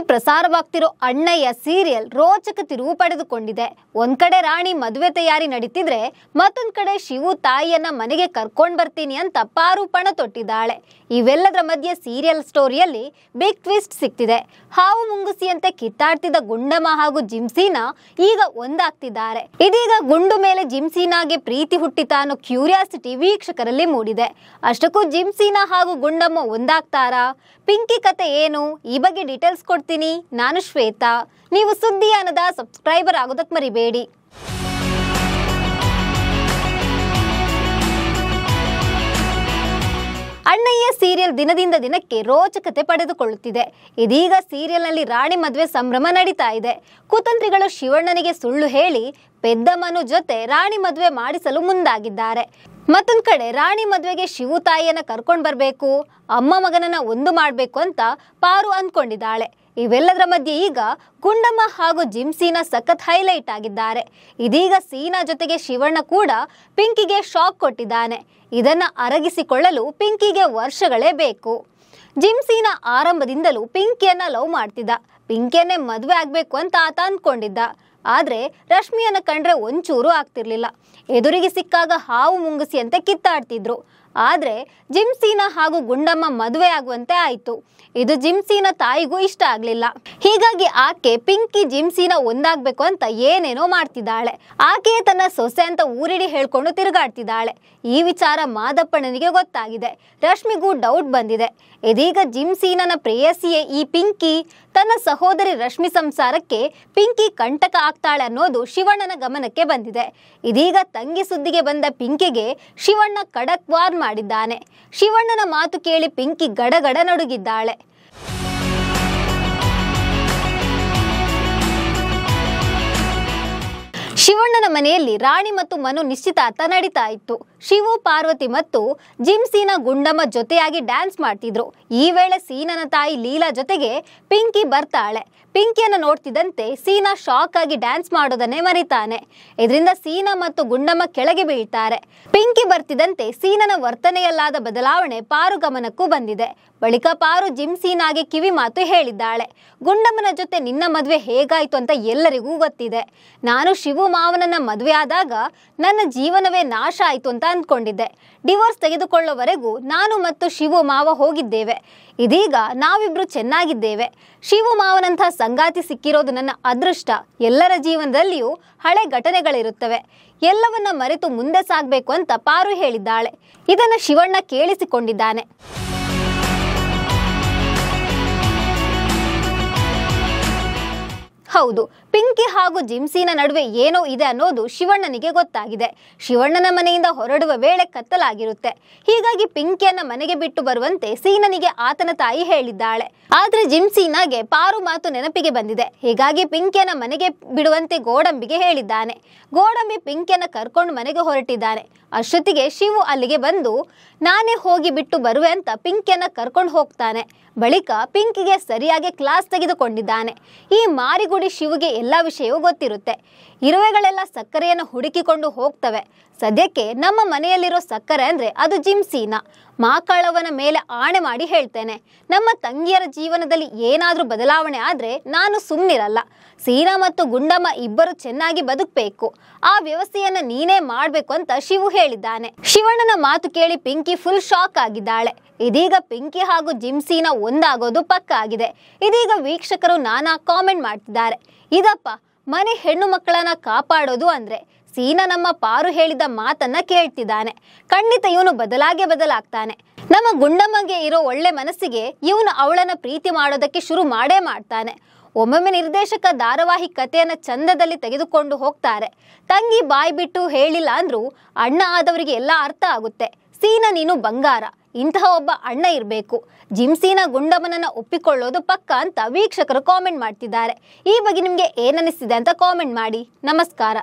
ಪ್ರಸಾರವಾಗ್ತಿರೋ ಅಣ್ಣಯ್ಯ serial ರೋಚಕ ತಿರುವು ಪಡೆದುಕೊಂಡಿದೆ. ಒಂದ್ ಕಡೆ ರಾಣಿ ಮದುವೆ ತಯಾರಿ ನಡೀತಿದ್ರೆ ಮತ್ತೊಂದ್ ಕಡೆ ಶಿವು ತಾಯಿಯನ್ನ ಮನೆಗೆ ಕರ್ಕೊಂಡ್ ಬರ್ತೀನಿ ಅಂತ ಪಾರು ಪಣ ತೊಟ್ಟಿದ್ದಾಳೆ. ಇವೆಲ್ಲದರ ಮಧ್ಯೆ ಸೀರಿಯಲ್ ಸ್ಟೋರಿಯಲ್ಲಿ ಬಿಗ್ ಟ್ವಿಸ್ಟ್ ಸಿಕ್ತಿದೆ. ಹಾವು ಮುಂಗುಸಿಯಂತೆ ಕಿತ್ತಾಡ್ತಿದ್ದ ಗುಂಡಮ್ಮ ಹಾಗೂ ಜಿಮ್ಸೀನಾ ಈಗ ಒಂದಾಗ್ತಿದ್ದಾರೆ. ಇದೀಗ ಗುಂಡು ಮೇಲೆ ಜಿಮ್ಸೀನಾಗೆ ಪ್ರೀತಿ ಹುಟ್ಟಿತಾ ಅನ್ನೋ ಕ್ಯೂರಿಯಾಸಿಟಿ ವೀಕ್ಷಕರಲ್ಲಿ ಮೂಡಿದೆ. ಅಷ್ಟಕ್ಕೂ ಜಿಮ್ಸೀನಾ ಹಾಗೂ ಗುಂಡಮ್ಮ ಒಂದಾಗ್ತಾರಾ? ಪಿಂಕಿ ಕತೆ ಏನು? ಈ ಬಗ್ಗೆ ಡೀಟೇಲ್ಸ್ ಕೊಡ್ತೀನಿ. ನಾನು ಶ್ವೇತಾ. ನೀವು ಸುದ್ದಿಯಾನದ ಸಬ್ಸ್ಕ್ರೈಬರ್ ಆಗೋದಕ್ಕೆ ಮರಿಬೇಡಿ. ಅಣ್ಣಯ್ಯ ಸೀರಿಯಲ್ ದಿನದಿಂದ ದಿನಕ್ಕೆ ರೋಚಕತೆ ಪಡೆದುಕೊಳ್ಳುತ್ತಿದೆ. ಇದೀಗ ಸೀರಿಯಲ್ನಲ್ಲಿ ರಾಣಿ ಮದುವೆ ಸಂಭ್ರಮ ನಡೀತಾ ಇದೆ. ಕುತಂತ್ರಿಗಳು ಶಿವಣ್ಣನಿಗೆ ಸುಳ್ಳು ಹೇಳಿ ಪೆದ್ದಮ್ಮನ ಜೊತೆ ರಾಣಿ ಮದುವೆ ಮಾಡಿಸಲು ಮುಂದಾಗಿದ್ದಾರೆ. ಮತ್ತೊಂದ್ ಕಡೆ ರಾಣಿ ಮದುವೆಗೆ ಶಿವು ತಾಯಿಯನ್ನ ಕರ್ಕೊಂಡ್ ಬರ್ಬೇಕು, ಅಮ್ಮ ಮಗನನ್ನ ಒಂದು ಮಾಡ್ಬೇಕು ಅಂತ ಪಾರು ಅಂದ್ಕೊಂಡಿದ್ದಾಳೆ. ಇವೆಲ್ಲದರ ಮಧ್ಯೆ ಈಗ ಗುಂಡಮ್ಮ ಹಾಗೂ ಜಿಮ್ಸೀನಾ ಸಖತ್ ಹೈಲೈಟ್ ಆಗಿದ್ದಾರೆ. ಇದೀಗ ಸೀನಾ ಜೊತೆಗೆ ಶಿವಣ್ಣ ಕೂಡ ಪಿಂಕಿಗೆ ಶಾಕ್ ಕೊಟ್ಟಿದ್ದಾನೆ. ಇದನ್ನ ಅರಗಿಸಿಕೊಳ್ಳಲು ಪಿಂಕಿಗೆ ವರ್ಷಗಳೇ ಬೇಕು. ಜಿಮ್ಸೀನಾ ಆರಂಭದಿಂದಲೂ ಪಿಂಕಿಯನ್ನ ಲವ್ ಮಾಡ್ತಿದ್ದ. ಪಿಂಕಿಯನ್ನೇ ಮದುವೆ ಆಗ್ಬೇಕು ಅಂತ ಆತ ಅಂದ್ಕೊಂಡಿದ್ದ. ಆದ್ರೆ ರಶ್ಮಿಯನ್ನ ಕಂಡ್ರೆ ಒಂಚೂರು ಆಗ್ತಿರ್ಲಿಲ್ಲ. ಎದುರಿಗೆ ಸಿಕ್ಕಾಗ ಹಾವು ಮುಂಗುಸಿಯಂತೆ ಕಿತ್ತಾಡ್ತಿದ್ರು. ಆದ್ರೆ ಜಿಮ್ಸೀನಾ ಹಾಗೂ ಗುಂಡಮ್ಮ ಮದುವೆ ಆಗುವಂತೆ ಆಯ್ತು. ಇದು ಜಿಮ್ಸೀನಾ ತಾಯಿಗೂ ಇಷ್ಟ ಆಗ್ಲಿಲ್ಲ. ಹೀಗಾಗಿ ಆಕೆ ಪಿಂಕಿ ಜಿಮ್ಸೀನಾ ಒಂದಾಗ್ಬೇಕು ಅಂತ ಏನೇನೋ ಮಾಡ್ತಿದ್ದಾಳೆ. ಆಕೆಯೇ ತನ್ನ ಸೊಸೆ ಅಂತ ಊರಿಡಿ ಹೇಳ್ಕೊಂಡು ತಿರುಗಾಡ್ತಿದ್ದಾಳೆ. ಈ ವಿಚಾರ ಮಾದಪ್ಪಣ್ಣನಿಗೆ ಗೊತ್ತಾಗಿದೆ. ರಶ್ಮಿಗೂ ಡೌಟ್ ಬಂದಿದೆ. ಇದೀಗ ಜಿಮ್ಸೀನನ ಪ್ರೇಯಸಿಯೇ ಈ ಪಿಂಕಿ. ತನ್ನ ಸಹೋದರಿ ರಶ್ಮಿ ಸಂಸಾರಕ್ಕೆ ಪಿಂಕಿ ಕಂಟಕ ಆಗ್ತಾಳೆ ಅನ್ನೋದು ಶಿವಣ್ಣನ ಗಮನಕ್ಕೆ ಬಂದಿದೆ. ಇದೀಗ ತಂಗಿ ಸುದ್ದಿಗೆ ಬಂದ ಪಿಂಕಿಗೆ ಶಿವಣ್ಣ ಖಡಕ್ ವಾರ್ ಮಾಡಿದ್ದಾನೆ. ಶಿವಣ್ಣನ ಮಾತು ಕೇಳಿ ಪಿಂಕಿ ಗಡಗಡ ನಡುಗಿದ್ದಾಳೆ. ಶಿವಣ್ಣನ ಮನೆಯಲ್ಲಿ ರಾಣಿ ಮತ್ತು ಮನು ನಿಶ್ಚಿತಾರ್ಥ ನಡೀತಾ ಇತ್ತು. ಶಿವು, ಪಾರ್ವತಿ ಮತ್ತು ಜಿಮ್ಸೀನಾ ಗುಂಡಮ್ಮ ಜೊತೆಯಾಗಿ ಡ್ಯಾನ್ಸ್ ಮಾಡ್ತಿದ್ರು. ಈ ವೇಳೆ ಸೀನನ ತಾಯಿ ಲೀಲಾ ಜೊತೆಗೆ ಪಿಂಕಿ ಬರ್ತಾಳೆ. ಪಿಂಕಿಯನ್ನ ನೋಡ್ತಿದ್ದಂತೆ ಸೀನಾ ಶಾಕ್ ಆಗಿ ಡ್ಯಾನ್ಸ್ ಮಾಡೋದನ್ನೇ ಮರಿತಾನೆ. ಇದರಿಂದ ಸೀನಾ ಮತ್ತು ಗುಂಡಮ್ಮ ಕೆಳಗೆ ಬೀಳ್ತಾರೆ. ಪಿಂಕಿ ಬರ್ತಿದ್ದಂತೆ ಸೀನನ ವರ್ತನೆಯಲ್ಲಾದ ಬದಲಾವಣೆ ಪಾರು ಗಮನಕ್ಕೂ ಬಂದಿದೆ. ಬಳಿಕ ಪಾರು ಜಿಮ್ಸೀನಾಗೆ ಕಿವಿ ಮಾತು ಹೇಳಿದ್ದಾಳೆ. ಗುಂಡಮ್ಮನ ಜೊತೆ ನಿನ್ನ ಮದುವೆ ಹೇಗಾಯ್ತು ಅಂತ ಎಲ್ಲರಿಗೂ ಗೊತ್ತಿದೆ. ನಾನು ಶಿವು ಮಾವನನ್ನ ಮದುವೆ ಆದಾಗ ನನ್ನ ಜೀವನವೇ ನಾಶ ಆಯ್ತು ಅಂತ ಅಂದ್ಕೊಂಡಿದ್ದೆ. ಡಿವೋರ್ಸ್ ತೆಗೆದುಕೊಳ್ಳೋವರೆಗೂ ನಾನು ಮತ್ತು ಶಿವು ಮಾವ ಹೋಗಿದ್ದೇವೆ. ಇದೀಗ ನಾವಿಬ್ರು ಚೆನ್ನಾಗಿದ್ದೇವೆ. ಶಿವು ಮಾವನಂಥ ಸಂಗಾತಿ ಸಿಕ್ಕಿರೋದು ನನ್ನ ಅದೃಷ್ಟ. ಎಲ್ಲರ ಜೀವನದಲ್ಲಿಯೂ ಹಳೆ ಘಟನೆಗಳಿರುತ್ತವೆ. ಎಲ್ಲವನ್ನ ಮರೆತು ಮುಂದೆ ಸಾಗಬೇಕು ಅಂತ ಪಾರು ಹೇಳಿದ್ದಾಳೆ. ಇದನ್ನ ಶಿವಣ್ಣ ಕೇಳಿಸಿಕೊಂಡಿದ್ದಾನೆ. ಹೌದು, ಪಿಂಕಿ ಹಾಗೂ ಜಿಮ್ಸೀನ ನಡುವೆ ಏನೋ ಇದೆ ಅನ್ನೋದು ಶಿವಣ್ಣನಿಗೆ ಗೊತ್ತಾಗಿದೆ. ಶಿವಣ್ಣನ ಮನೆಯಿಂದ ಹೊರಡುವ ವೇಳೆ ಕತ್ತಲಾಗಿರುತ್ತೆ. ಹೀಗಾಗಿ ಪಿಂಕಿಯನ್ನ ಮನೆಗೆ ಬಿಟ್ಟು ಬರುವಂತೆ ಸೀನನಿಗೆ ಆತನ ತಾಯಿ ಹೇಳಿದ್ದಾಳೆ. ಆದ್ರೆ ಜಿಮ್ಸೀನಾಗೆ ಪಾರು ಮಾತು ನೆನಪಿಗೆ ಬಂದಿದೆ. ಹೀಗಾಗಿ ಪಿಂಕಿಯನ್ನ ಮನೆಗೆ ಬಿಡುವಂತೆ ಗೋಡಂಬಿಗೆ ಹೇಳಿದ್ದಾನೆ. ಗೋಡಂಬಿ ಪಿಂಕಿಯನ್ನ ಕರ್ಕೊಂಡು ಮನೆಗೆ ಹೊರಟಿದ್ದಾನೆ. ಅಷ್ಟೊತ್ತಿಗೆ ಶಿವು ಅಲ್ಲಿಗೆ ಬಂದು ನಾನೇ ಹೋಗಿ ಬಿಟ್ಟು ಬರುವೆ ಅಂತ ಪಿಂಕಿಯನ್ನ ಕರ್ಕೊಂಡು ಹೋಗ್ತಾನೆ. ಬಳಿಕ ಪಿಂಕಿಗೆ ಸರಿಯಾಗಿ ಕ್ಲಾಸ್ ತೆಗೆದುಕೊಂಡಿದ್ದಾನೆ. ಈ ಮಾರಿಗುಡಿ ಶಿವುಗೆ ಎಲ್ಲ ವಿಷಯವೂ ಗೊತ್ತಿರುತ್ತೆ. ಇರುವೆಗಳೆಲ್ಲ ಸಕ್ಕರೆಯನ್ನು ಹುಡುಕಿಕೊಂಡು ಹೋಗ್ತವೆ. ಸದ್ಯಕ್ಕೆ ನಮ್ಮ ಮನೆಯಲ್ಲಿರೋ ಸಕ್ಕರೆ ಅಂದ್ರೆ ಅದು ಜಿಮ್ಸೀನಾ. ಮಾಕಳವನ ಮೇಲೆ ಆಣೆ ಮಾಡಿ ಹೇಳ್ತೇನೆ, ನಮ್ಮ ತಂಗಿಯರ ಜೀವನದಲ್ಲಿ ಏನಾದ್ರೂ ಬದಲಾವಣೆ ಆದ್ರೆ ನಾನು ಸುಮ್ಮನಿರಲ್ಲ. ಸೀನಾ ಮತ್ತು ಗುಂಡಮ್ಮ ಇಬ್ಬರು ಚೆನ್ನಾಗಿ ಬದುಕಬೇಕು. ಆ ವ್ಯವಸ್ಥೆಯನ್ನ ನೀನೇ ಮಾಡ್ಬೇಕು ಅಂತ ಶಿವು ಹೇಳಿದ್ದಾನೆ. ಶಿವಣ್ಣನ ಮಾತು ಕೇಳಿ ಪಿಂಕಿ ಫುಲ್ ಶಾಕ್ ಆಗಿದ್ದಾಳೆ. ಇದೀಗ ಪಿಂಕಿ ಹಾಗೂ ಜಿಮ್ಸೀನಾ ಒಂದಾಗೋದು ಪಕ್ಕ ಆಗಿದೆ. ಇದೀಗ ವೀಕ್ಷಕರು ನಾನಾ ಕಾಮೆಂಟ್ ಮಾಡ್ತಿದ್ದಾರೆ. ಇದಪ್ಪ ಮನೆ ಹೆಣ್ಣು ಮಕ್ಕಳನ್ನ ಕಾಪಾಡೋದು ಅಂದ್ರೆ ಸೀನಾ ನಮ್ಮ ಪಾರು ಹೇಳಿದ ಮಾತನ್ನ ಕೇಳ್ತಿದ್ದಾನೆ. ಖಂಡಿತ ಇವನು ಬದಲಾಗ್ತಾನೆ. ನಮ್ಮ ಗುಂಡಮ್ಮಗೆ ಇರೋ ಒಳ್ಳೆ ಮನಸ್ಸಿಗೆ ಇವನು ಅವಳನ್ನ ಪ್ರೀತಿ ಮಾಡೋದಕ್ಕೆ ಶುರು ಮಾಡ್ತಾನೆ. ಒಮ್ಮೊಮ್ಮೆ ನಿರ್ದೇಶಕ ಧಾರಾವಾಹಿ ಕಥೆಯನ್ನ ಚಂದದಲ್ಲಿ ತೆಗೆದುಕೊಂಡು ಹೋಗ್ತಾರೆ. ತಂಗಿ ಬಾಯಿ ಬಿಟ್ಟು ಹೇಳಿಲ್ಲ ಅಂದ್ರೂ ಅಣ್ಣ ಆದವರಿಗೆ ಎಲ್ಲ ಅರ್ಥ ಆಗುತ್ತೆ. ಸೀನಾ ನೀನು ಬಂಗಾರ, ಇಂತಹ ಒಬ್ಬ ಅಣ್ಣ ಇರಬೇಕು. ಜಿಮ್ಸೀನಾ ಗುಂಡಮ್ಮನನ್ನ ಒಪ್ಪಿಕೊಳ್ಳೋದು ಪಕ್ಕ ಅಂತ ವೀಕ್ಷಕರು ಕಾಮೆಂಟ್ ಮಾಡ್ತಿದ್ದಾರೆ. ಈ ಬಗ್ಗೆ ನಿಮ್ಗೆ ಏನನ್ನಿಸ್ತಿದೆ ಅಂತ ಕಾಮೆಂಟ್ ಮಾಡಿ. ನಮಸ್ಕಾರ.